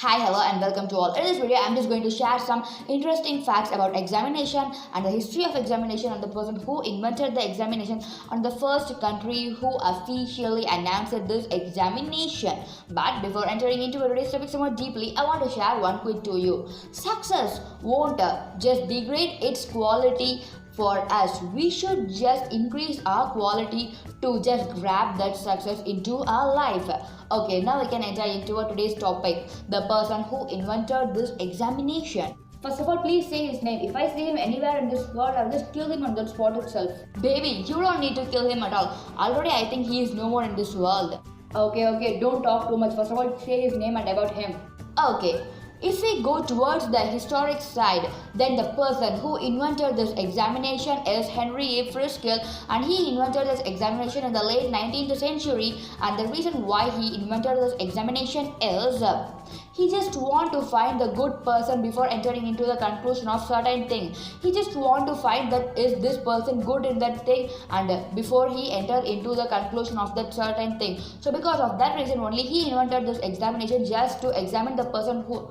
Hi, hello, and welcome to all. In this video, I'm just going to share some interesting facts about examination and the history of examination and the person who invented the examination and the first country who officially announced this examination. But before entering into today's topic more deeply, I want to share one quick to you. Success won't just degrade its quality for us. We should just increase our quality to just grab that success into our life. Okay, now we can enter into today's topic, the person who invented this examination. First of all, please say his name. If I see him anywhere in this world, I'll just kill him on that spot itself. Baby, you don't need to kill him at all. Already I think he is no more in this world. Okay, don't talk too much. First of all, say his name and about him. Okay. If we go towards the historic side, then the person who invented this examination is Henry A. Freskel, and he invented this examination in the late 19th century. And the reason why he invented this examination is he just want to find the good person before entering into the conclusion of certain thing. He just want to find that is this person good in that thing, and before he enter into the conclusion of that certain thing. So because of that reason only he invented this examination, just to examine the person who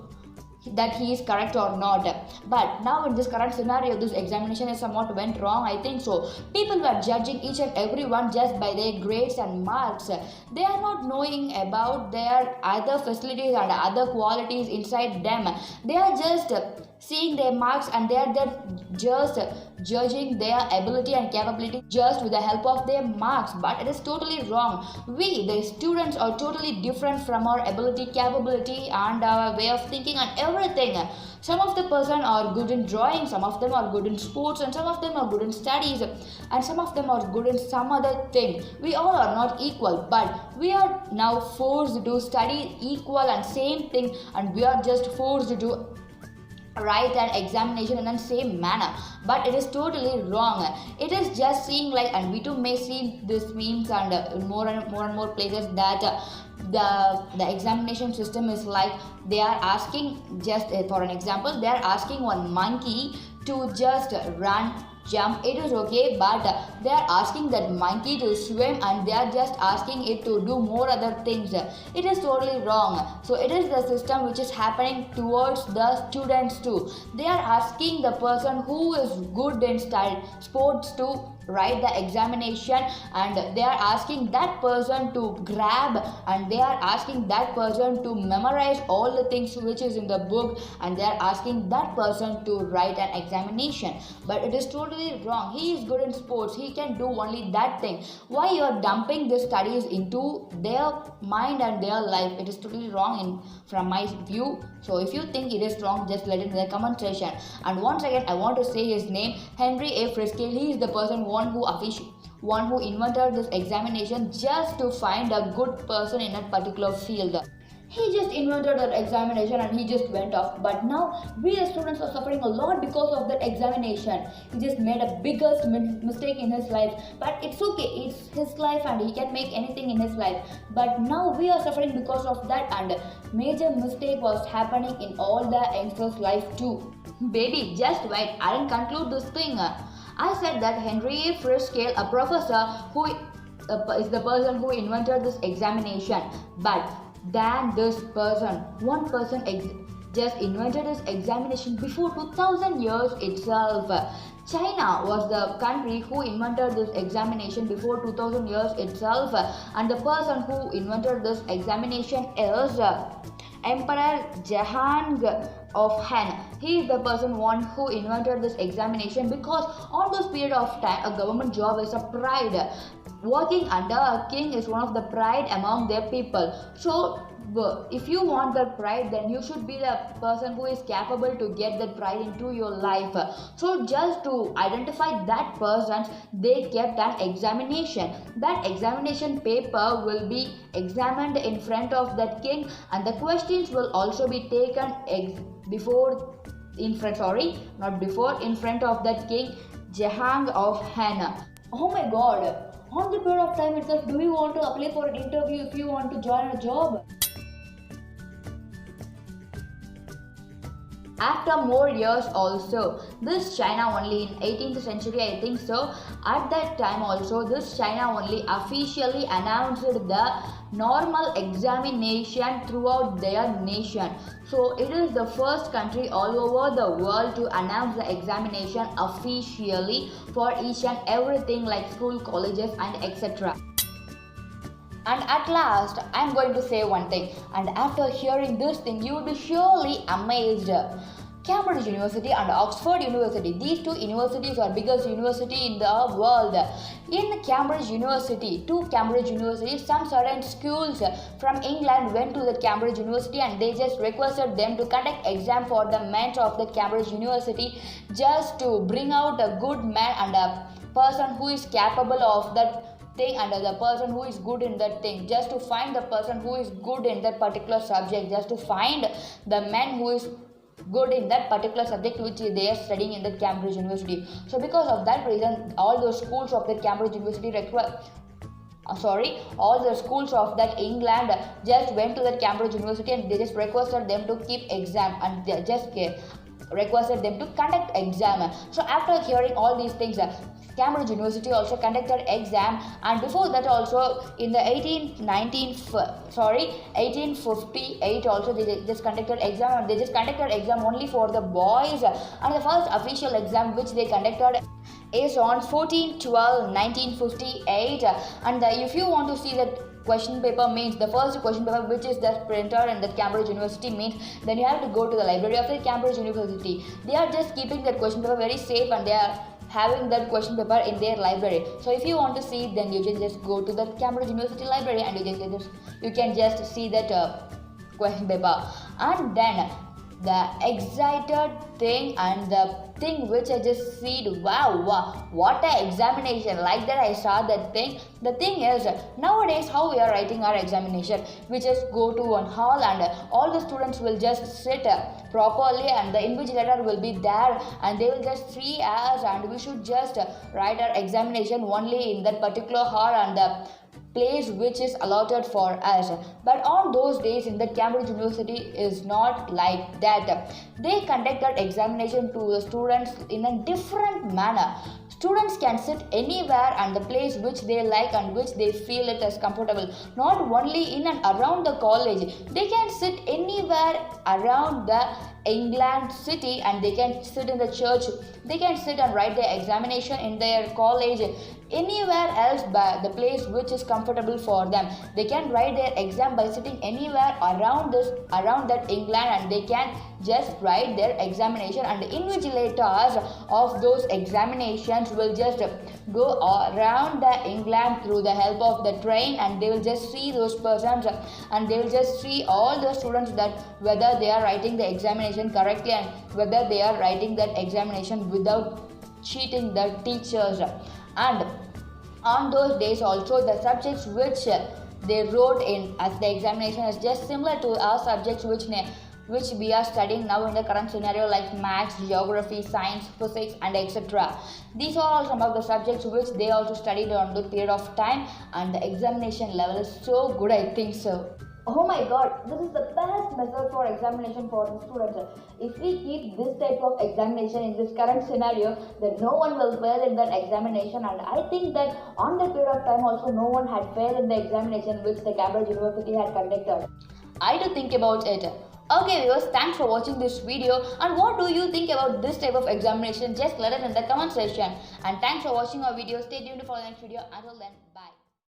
that he is correct or not. But now in this current scenario, this examination is somewhat went wrong, I think so. People were judging each and everyone just by their grades and marks. They are not knowing about their other facilities and other qualities inside them. They are just seeing their marks, and they are just judging their ability and capability just with the help of their marks. But it is totally wrong. We the students are totally different from our ability, capability, and our way of thinking and everything. Some of the person are good in drawing, some of them are good in sports, and some of them are good in studies, and some of them are good in some other thing. We all are not equal, but we are now forced to study equal and same thing, and we are just forced to write an examination in the same manner. But it is totally wrong. It is just seeing like, and we too may see this memes and more and more places that the examination system is like they are asking, just for an example, they are asking one monkey to just run, jump. It is okay, but they are asking that monkey to swim, and they are just asking it to do more other things. It is totally wrong. So it is the system which is happening towards the students too. They are asking the person who is good in sports to write the examination, and they are asking that person to grab, and they are asking that person to memorize all the things which is in the book, and they are asking that person to write an examination. But it is totally wrong. He is good in sports, he can do only that thing. Why you are dumping the studies into their mind and their life? It is totally wrong from my view. So if you think it is wrong, just let it in the comment section. And once again, I want to say his name, Henry A. Freskel. He is the person one who invented this examination just to find a good person in a particular field. He just invented that examination and he just went off. But now we as students are suffering a lot because of that examination. He just made a biggest mistake in his life. But it's okay, it's his life and he can make anything in his life. But now we are suffering because of that, and major mistake was happening in all the youngsters' life too. Baby, just wait, I didn't conclude this thing. I said that Henry A. Freskel, a professor who is the person who invented this examination. But then this person, one person just invented this examination before 2000 years itself. China was the country who invented this examination before 2000 years itself, and the person who invented this examination is Emperor Jahangir of Han. He is the one who invented this examination, because on this period of time a government job is a pride. Working under a king is one of the pride among their people. So if you want that pride, then you should be the person who is capable to get that pride into your life. So just to identify that person, they kept an examination. That examination paper will be examined in front of that king, and the questions will also be taken in front of that king Jahang of Han. Oh my god, on the period of time itself, do you want to apply for an interview if you want to join a job? After more years also, this China only in 18th century I think so, at that time also this China only officially announced the normal examination throughout their nation. So it is the first country all over the world to announce the examination officially for each and everything like school, colleges and etc. And at last, I am going to say one thing, and after hearing this thing, you will be surely amazed. Cambridge University and Oxford University, these two universities are biggest university in the world. In Cambridge University, to Cambridge University, some certain schools from England went to the Cambridge University and they just requested them to conduct exam for the men of the Cambridge University just to bring out a good man and a person who is capable of that thing and the person who is good in that thing, just to find the person who is good in that particular subject, just to find the man who is good in that particular subject which they are studying in the Cambridge University. So because of that reason, all those schools of the Cambridge University all the schools of that England just went to the Cambridge University and they just requested them to keep exam and they just requested them to conduct exam. So after hearing all these things, Cambridge University also conducted exam, and before that also in the 1858 also they just conducted exam, and they just conducted exam only for the boys, and the first official exam which they conducted is on 14/12/1958. And if you want to see that question paper means the first question paper which is the printer in the Cambridge University means, then you have to go to the library of the Cambridge University. They are just keeping that question paper very safe and they are having that question paper in their library. So if you want to see, then you can just go to the Cambridge University library and you can just see that question paper. And then the excited thing and the thing which I just see, wow, what a examination, like that I saw that thing. The thing is, nowadays how we are writing our examination, we just go to one hall and all the students will just sit properly and the invigilator will be there and they will just see us and we should just write our examination only in that particular hall and the place which is allotted for us. But on those days in the Cambridge University is not like that. They conducted examination to the students in a different manner. Students can sit anywhere and the place which they like and which they feel it as comfortable. Not only in and around the college, they can sit anywhere around the England city and they can sit in the church. They can sit and write their examination in their college, anywhere else by the place which is comfortable for them. They can write their exam by sitting anywhere around that England and they can just write their examination, and the invigilators of those examinations will just go around the England through the help of the train and they will just see those persons and they will just see all the students that whether they are writing the examination correctly and whether they are writing that examination without cheating the teachers. And on those days also the subjects which they wrote in as the examination is just similar to our subjects which we are studying now in the current scenario, like maths, geography, science, physics and etc. These are all some of the subjects which they also studied on the period of time, and the examination level is so good, I think so. Oh my god, this is the best method for examination for the students. If we keep this type of examination in this current scenario, then no one will fail in that examination, and I think that on that period of time also no one had failed in the examination which the Cambridge University had conducted. I do think about it. Okay viewers, thanks for watching this video, and what do you think about this type of examination? Just let it in the comment section, and thanks for watching our video. Stay tuned for the next video. Until then, bye.